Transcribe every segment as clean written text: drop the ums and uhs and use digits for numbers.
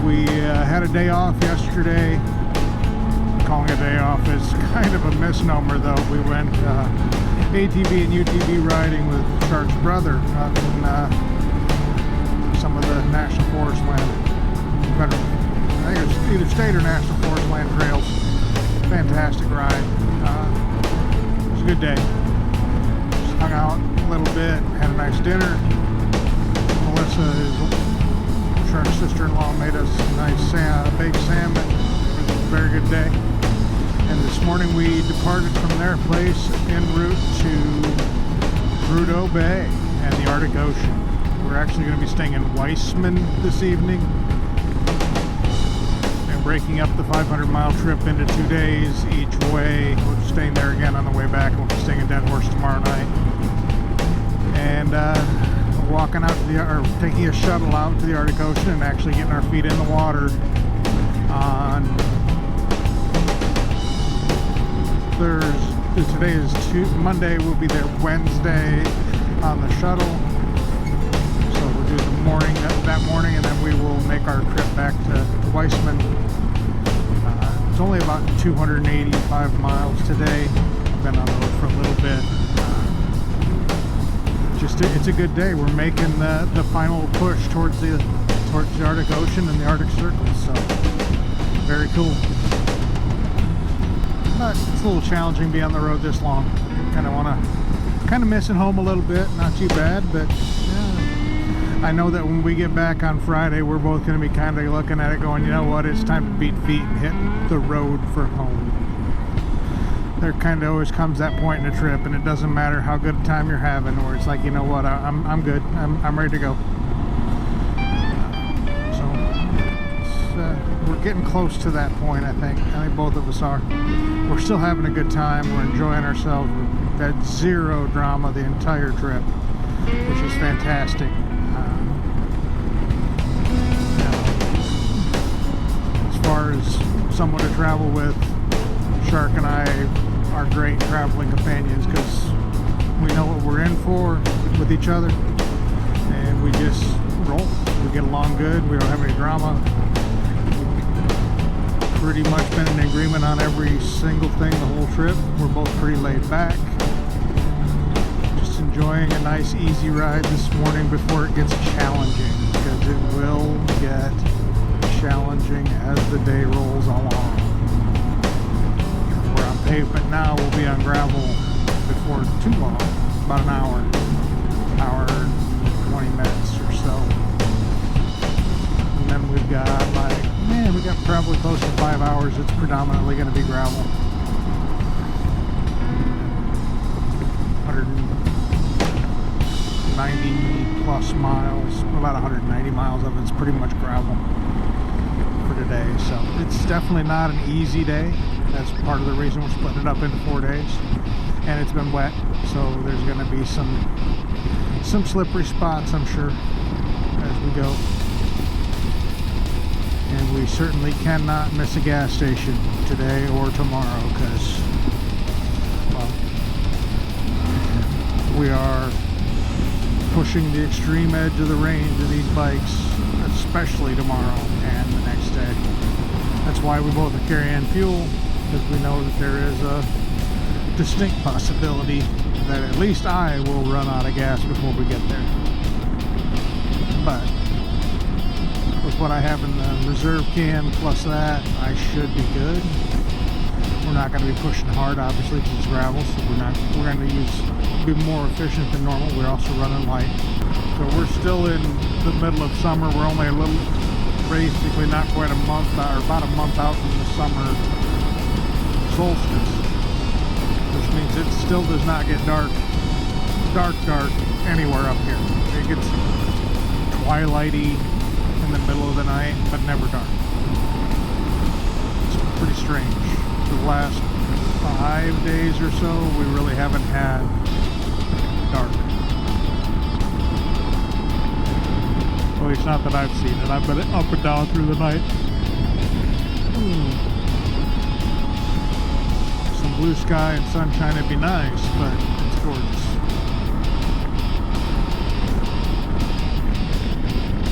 We had a day off yesterday. Calling a day off is kind of a misnomer, though. We went ATV and UTV riding with Shark's brother up in some of the National Forest land. I think it's either state or National Forest land trails. Fantastic ride. It was a good day. Just hung out a little bit, had a nice dinner. Melissa, Shark's sister-in-law, made us a nice baked salmon. It was a very good day. And this morning we departed from their place en route to Prudhoe Bay and the Arctic Ocean. We're actually going to be staying in Weissman this evening and breaking up the 500-mile trip into 2 days each way. We're staying there again on the way back, and we'll be staying in Dead Horse tomorrow night. And walking out to or taking a shuttle out to the Arctic Ocean and actually getting our feet in the water on Thursday. Today is Monday. We'll be there Wednesday on the shuttle. So we'll do the morning that morning, and then we will make our trip back to Weissman. It's only about 285 miles today. I've been on the road for a little bit. It's a good day. We're making the final push towards the Arctic Ocean and the Arctic Circle. So very cool. But it's a little challenging being on the road this long. Kind of missing home a little bit. Not too bad, but yeah. I know that when we get back on Friday, we're both going to be kind of looking at it going, you know what, it's time to beat feet and hit the road for home. There kind of always comes that point in a trip, and it doesn't matter how good a time you're having, where it's like, you know what, I'm good. I'm ready to go. We're getting close to that point, I think. I think both of us are. We're still having a good time. We're enjoying ourselves. We've had zero drama the entire trip, which is fantastic. As far as someone to travel with, Shark and I are great traveling companions because we know what we're in for with each other, and we just roll. We get along good. We don't have any drama. Pretty much been in agreement on every single thing the whole trip. We're both pretty laid back. Just enjoying a nice easy ride this morning before it gets challenging, because it will get challenging as the day rolls along. We're on pavement now, we'll be on gravel before too long, about an hour and 20 minutes or so. And then we've got we got probably close to 5 hours. It's predominantly going to be gravel. 190 plus miles, about 190 miles of it's pretty much gravel for today. So it's definitely not an easy day. That's part of the reason we're splitting it up into 4 days. And it's been wet, so there's going to be some slippery spots, I'm sure, as we go. And we certainly cannot miss a gas station today or tomorrow, because, well, we are pushing the extreme edge of the range of these bikes, especially tomorrow and the next day. That's why we both are carrying fuel, because we know that there is a distinct possibility that at least I will run out of gas before we get there. But with what I have in the reserve can plus that, I should be good. We're not going to be pushing hard, obviously, because it's gravel, so we're going to be more efficient than normal. We're also running light, so we're still in the middle of summer. We're only a little, basically not quite a month, or about a month out from the summer solstice, which means it still does not get dark anywhere up here. It gets twilighty in the middle of the night, but never dark. It's pretty strange. For the last 5 days or so, we really haven't had dark. At least not that I've seen it. I've been up and down through the night. Some blue sky and sunshine would be nice, but it's gorgeous.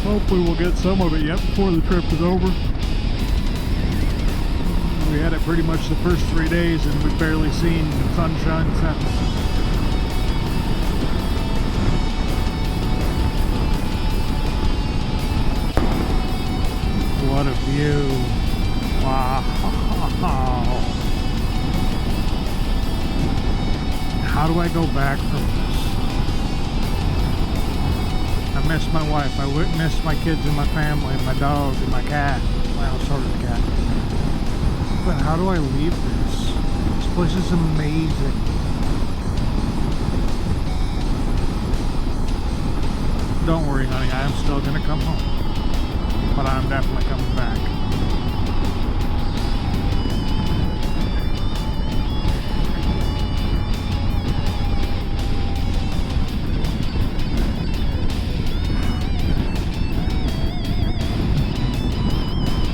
Hopefully we'll get some of it yet before the trip is over. We had it pretty much the first 3 days and we've barely seen sunshine since. What a view. Wow. How do I go back from this? I miss my wife. I miss my kids and my family and my dog and my cat. Well, sort of the cat. But how do I leave this? This place is amazing. Don't worry, honey. I am still going to come home. But I'm definitely coming back.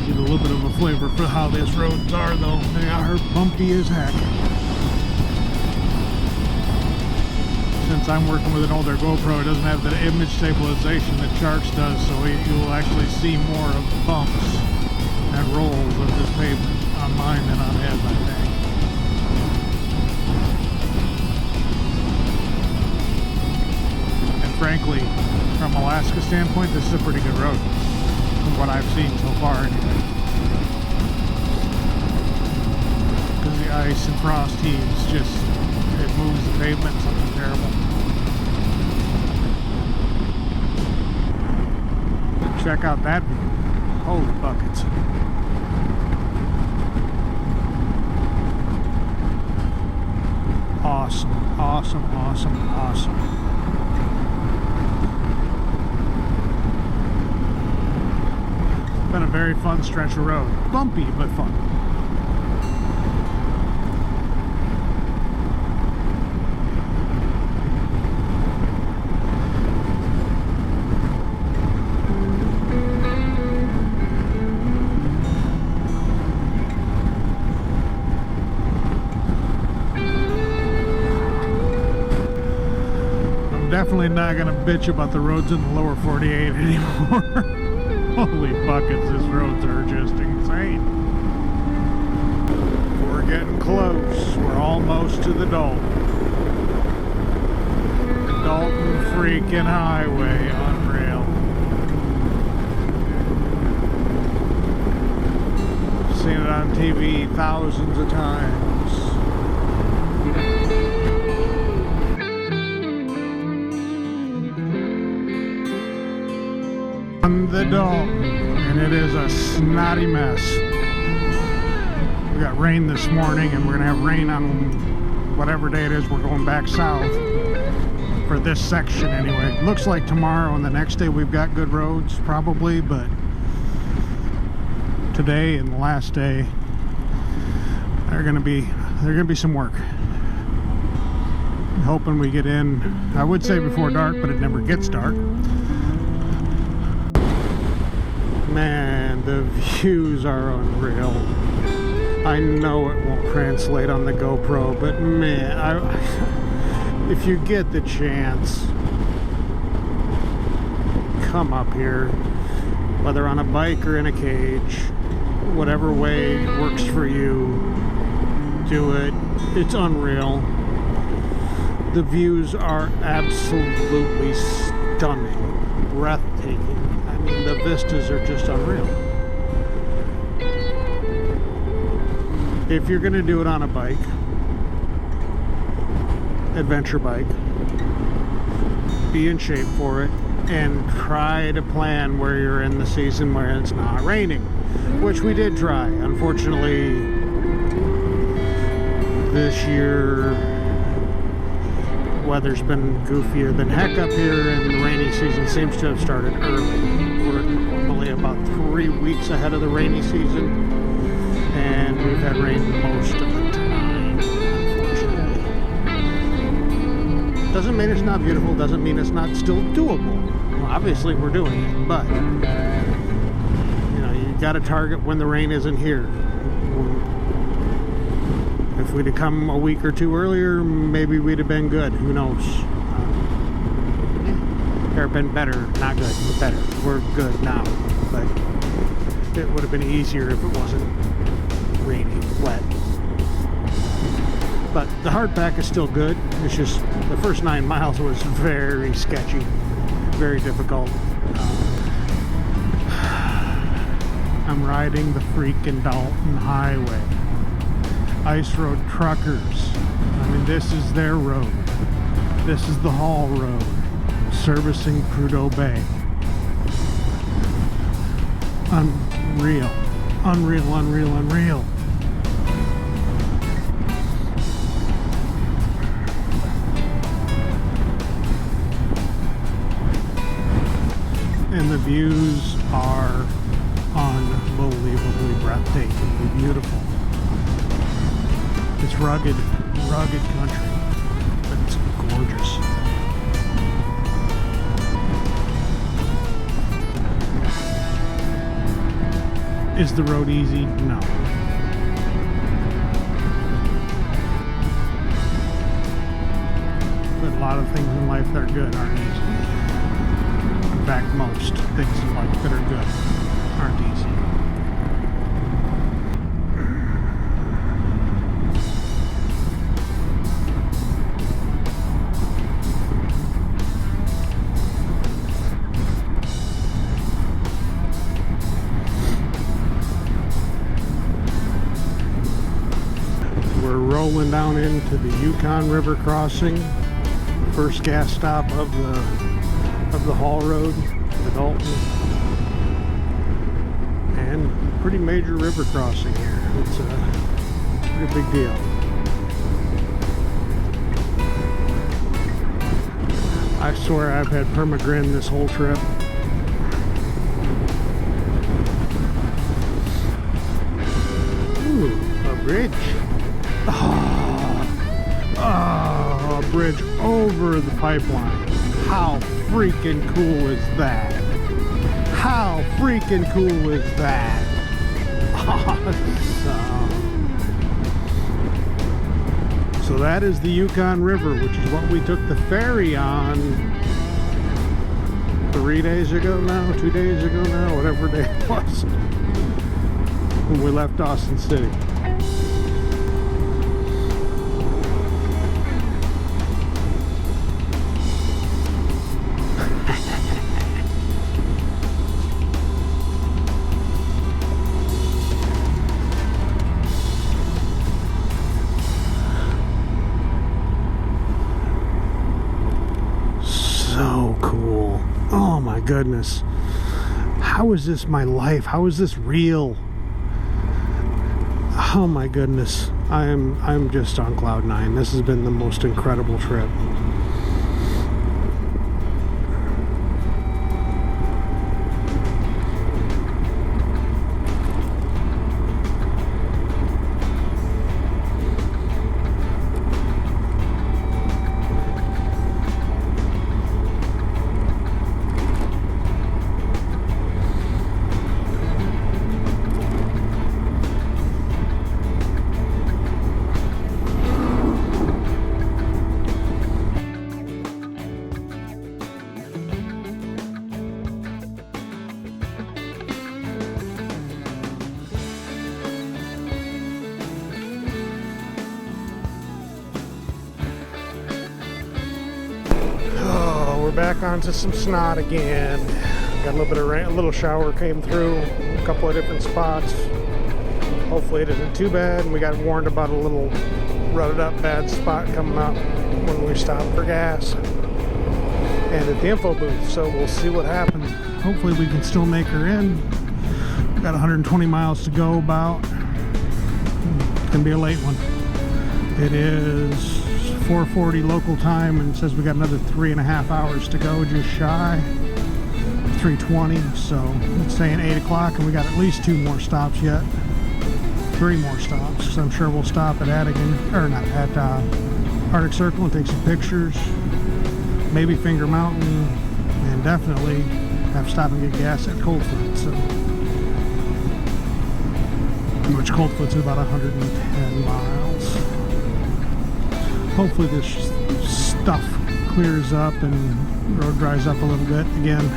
Get a little bit of a flavor for how these roads are, though. They are bumpy as heck. Since I'm working with an older GoPro, it doesn't have the image stabilization that Sharks does, so you will actually see more of the bumps and rolls of this pavement on mine than on his, I think. And frankly, from Alaska standpoint, this is a pretty good road, from what I've seen so far anyway. Because the ice and frost heaves just, it moves the pavement, something terrible. Check out that view. Holy buckets. Awesome, awesome, awesome, awesome. Been a very fun stretch of road. Bumpy, but fun. Definitely not going to bitch about the roads in the lower 48 anymore. Holy buckets, these roads are just insane. We're getting close. We're almost to the Dalton. Dalton freaking Highway, unreal. Seen it on TV thousands of times. The Dalton, and it is a snotty mess. We got rain this morning, and we're gonna have rain on whatever day it is we're going back south for this section anyway. Looks like tomorrow and the next day we've got good roads probably, but today and the last day they're gonna be some work. I'm hoping we get in, I would say before dark, but it never gets dark. Man, the views are unreal. I know it won't translate on the GoPro, but man, if you get the chance, come up here, whether on a bike or in a cage, whatever way works for you, do it. It's unreal. The views are absolutely stunning, breathtaking. I mean, the vistas are just unreal. If you're going to do it on a bike, adventure bike, be in shape for it and try to plan where you're in the season where it's not raining, which we did try. Unfortunately, this year weather's been goofier than heck up here, and the rainy season seems to have started early. We're normally about 3 weeks ahead of the rainy season, and we've had rain most of the time, unfortunately. Doesn't mean it's not beautiful, doesn't mean it's not still doable. Well, obviously we're doing it, but you know, you got to target when the rain isn't here. If we'd have come a week or two earlier, maybe we'd have been good. Who knows? Or been better, not good, but better. We're good now, but it would have been easier if it wasn't rainy, wet. But the hardpack is still good. It's just the first 9 miles was very sketchy, very difficult. I'm riding the freaking Dalton Highway. Ice road truckers. I mean, this is their road. This is the haul road, servicing Prudhoe Bay. Unreal. Unreal, unreal, unreal. And the views are unbelievably breathtakingly beautiful. It's rugged, rugged country, but it's gorgeous. Is the road easy? No. But a lot of things in life that are good aren't easy. In fact, most things in life that are good aren't easy. We're rolling down into the Yukon River crossing. First gas stop of the haul road, the Dalton. And pretty major river crossing here. It's a pretty big deal. I swear I've had permagrin this whole trip. Ooh, a bridge. Oh, a bridge over the pipeline. How freaking cool is that? How freaking cool is that? Awesome. So that is the Yukon River, which is what we took the ferry on 3 days ago now, 2 days ago now, whatever day it was, when we left Dawson City. So cool. Oh my goodness. How is this my life? How is this real? Oh my goodness. I'm just on cloud nine. This has been the most incredible trip. We're back onto some snot again. Got a little bit of rain, a little shower came through, a couple of different spots. Hopefully it isn't too bad. We got warned about a little rutted up bad spot coming up when we stopped for gas and at the info booth. So we'll see what happens. Hopefully we can still make her in. We've got 120 miles to go about. It's gonna be a late one. It is 4:40 local time, and it says we got another 3.5 hours to go, just shy 3:20. So it's saying 8 o'clock, and we got at least 2 more stops yet, 3 more stops. So I'm sure we'll stop at Adigan, or not at Arctic Circle, and take some pictures, maybe Finger Mountain, and definitely have to stop and get gas at Coldfoot. So, which Coldfoot's about 110 miles. Hopefully this stuff clears up and the road dries up a little bit again.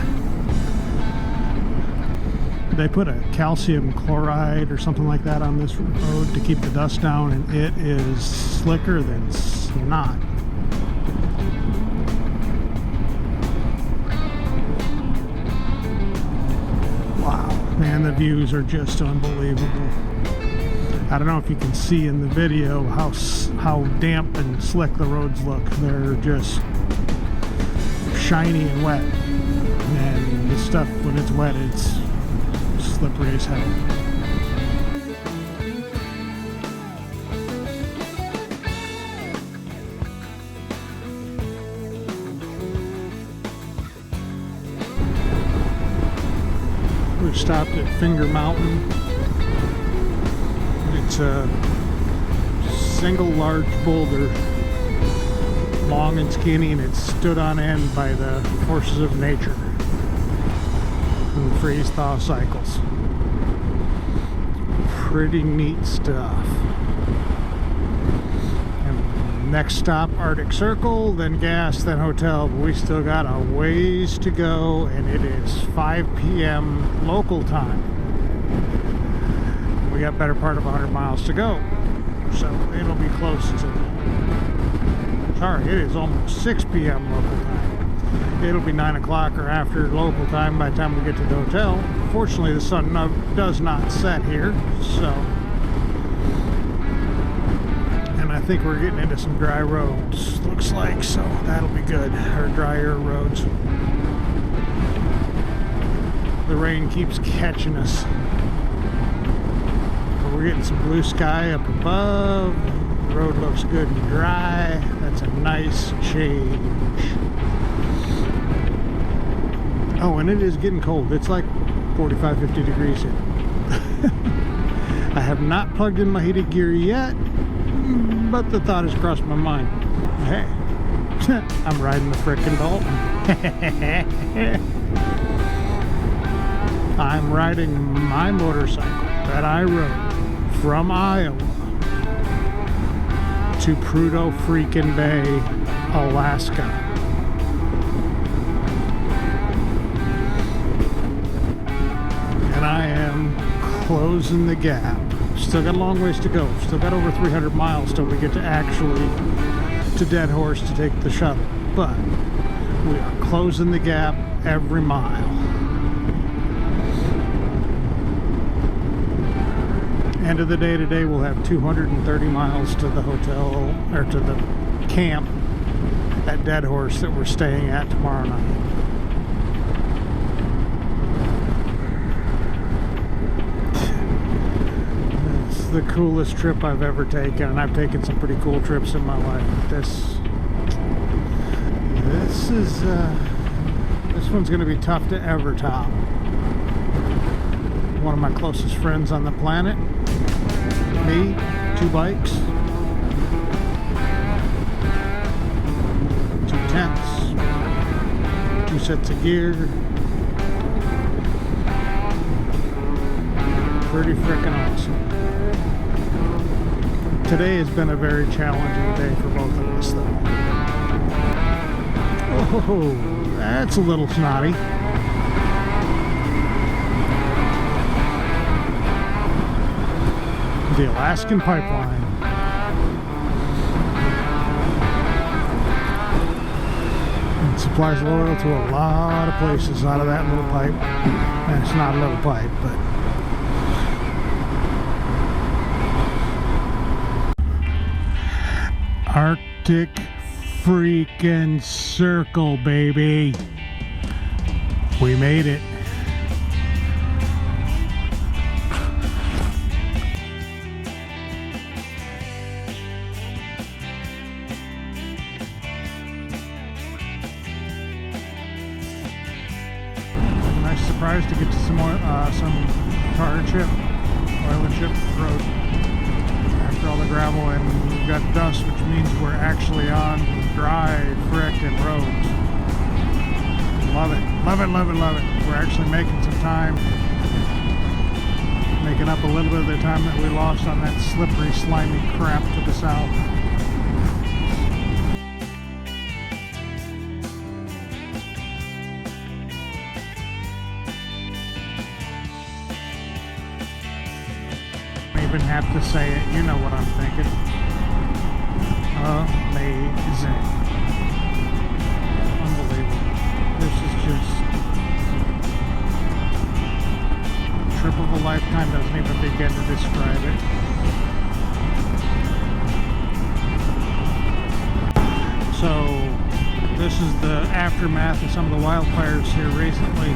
They put a calcium chloride or something like that on this road to keep the dust down, and it is slicker than snot. Wow, man, the views are just unbelievable. I don't know if you can see in the video how damp and slick the roads look. They're just shiny and wet, and the stuff when it's wet, it's slippery as hell. We stopped at Finger Mountain. It's a single large boulder, long and skinny, and it's stood on end by the forces of nature and freeze-thaw cycles. Pretty neat stuff. And next stop, Arctic Circle, then gas, then hotel. But we still got a ways to go, and it is 5 p.m. local time. We got better part of 100 miles to go, so it'll be close to, sorry, it is almost 6 p.m. local time. It'll be 9 o'clock or after local time by the time we get to the hotel. Fortunately, the sun does not set here, so, and I think we're getting into some dry roads, looks like, so that'll be good, or drier roads. The rain keeps catching us. We're getting some blue sky up above. The road looks good and dry. That's a nice change. Oh, and it is getting cold. It's like 45, 50 degrees here. I have not plugged in my heated gear yet, but the thought has crossed my mind. Hey, I'm riding the frickin' Dalton. I'm riding my motorcycle that I rode from Iowa to Prudhoe freaking Bay, Alaska. And I am closing the gap. Still got a long ways to go. Still got over 300 miles till we get to actually to Dead Horse to take the shuttle. But we are closing the gap every mile. End of the day today, we'll have 230 miles to the hotel, or to the camp at Dead Horse that we're staying at tomorrow night. It's the coolest trip I've ever taken, and I've taken some pretty cool trips in my life. This one's going to be tough to ever top. One of my closest friends on the planet. Me, 2 bikes, 2 tents, 2 sets of gear. Pretty frickin' awesome. Today has been a very challenging day for both of us, though. Oh, that's a little snotty. The Alaskan pipeline. It supplies oil to a lot of places out of that little pipe. And it's not a little pipe, but Arctic freaking Circle, baby. We made it. Surprised to get to some tar and chip, oil and chip road after all the gravel, and we've got dust, which means we're actually on dry frickin' roads. Love it, love it, love it, love it. We're actually making some time, making up a little bit of the time that we lost on that slippery, slimy crap to the south. even have to say it. You know what I'm thinking. Amazing. Unbelievable. This is just a trip of a lifetime. Doesn't even begin to describe it. So this is the aftermath of some of the wildfires here recently.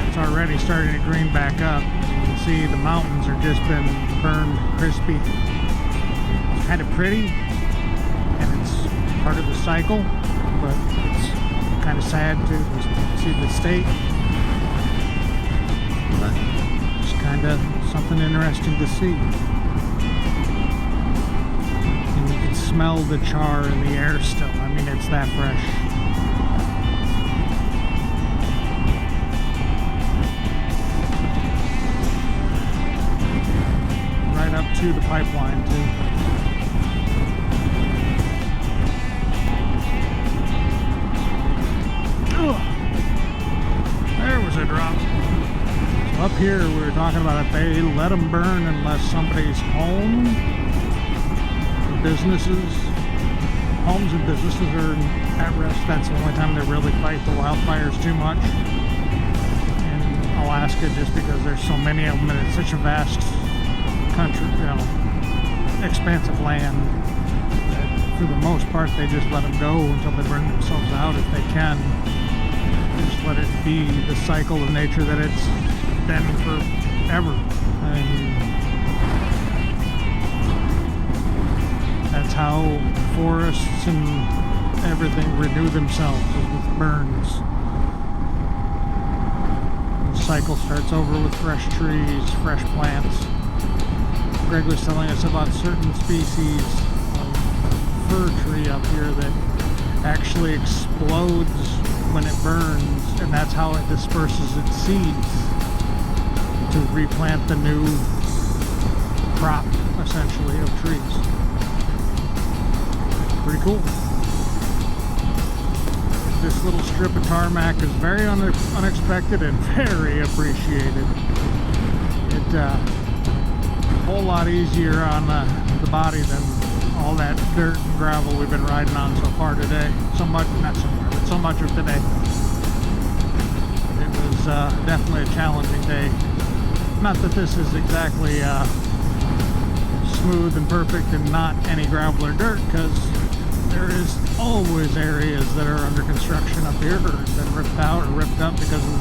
It's already starting to green back up. You can see the mountains are just been burned crispy. It's kind of pretty, and it's part of the cycle, but it's kind of sad to see the state. But it's kind of something interesting to see. And you can smell the char in the air still. I mean, it's that fresh. Right up to the pipeline too. There was a drop. So up here we were talking about if they let them burn unless somebody's home, businesses, homes and businesses are at risk. That's the only time they really fight the wildfires too much in Alaska, just because there's so many of them and it's such a vast country, you know, expansive land, that for the most part they just let them go until they burn themselves out if they can. Just let it be the cycle of nature that it's been forever. I mean, that's how forests and everything renew themselves, is with burns. The cycle starts over with fresh trees, fresh plants. Greg was telling us about certain species of fir tree up here that actually explodes when it burns, and that's how it disperses its seeds to replant the new crop, essentially, of trees. Pretty cool. This little strip of tarmac is very unexpected and very appreciated. It's a whole lot easier on the body than all that dirt and gravel we've been riding on so far today. So much, not so far, but so much of today. It was definitely a challenging day. Not that this is exactly smooth and perfect and not any gravel or dirt, because there is always areas that are under construction up here or been ripped out or ripped up because of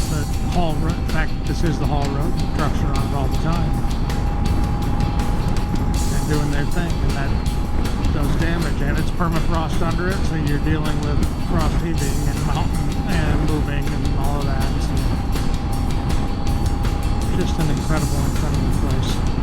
the haul road. In fact, this is the haul road. Trucks are on it all the time and doing their thing, and that does damage, and it's permafrost under it, so you're dealing with frost heaving and mountain and moving and all of that. So just an incredible place.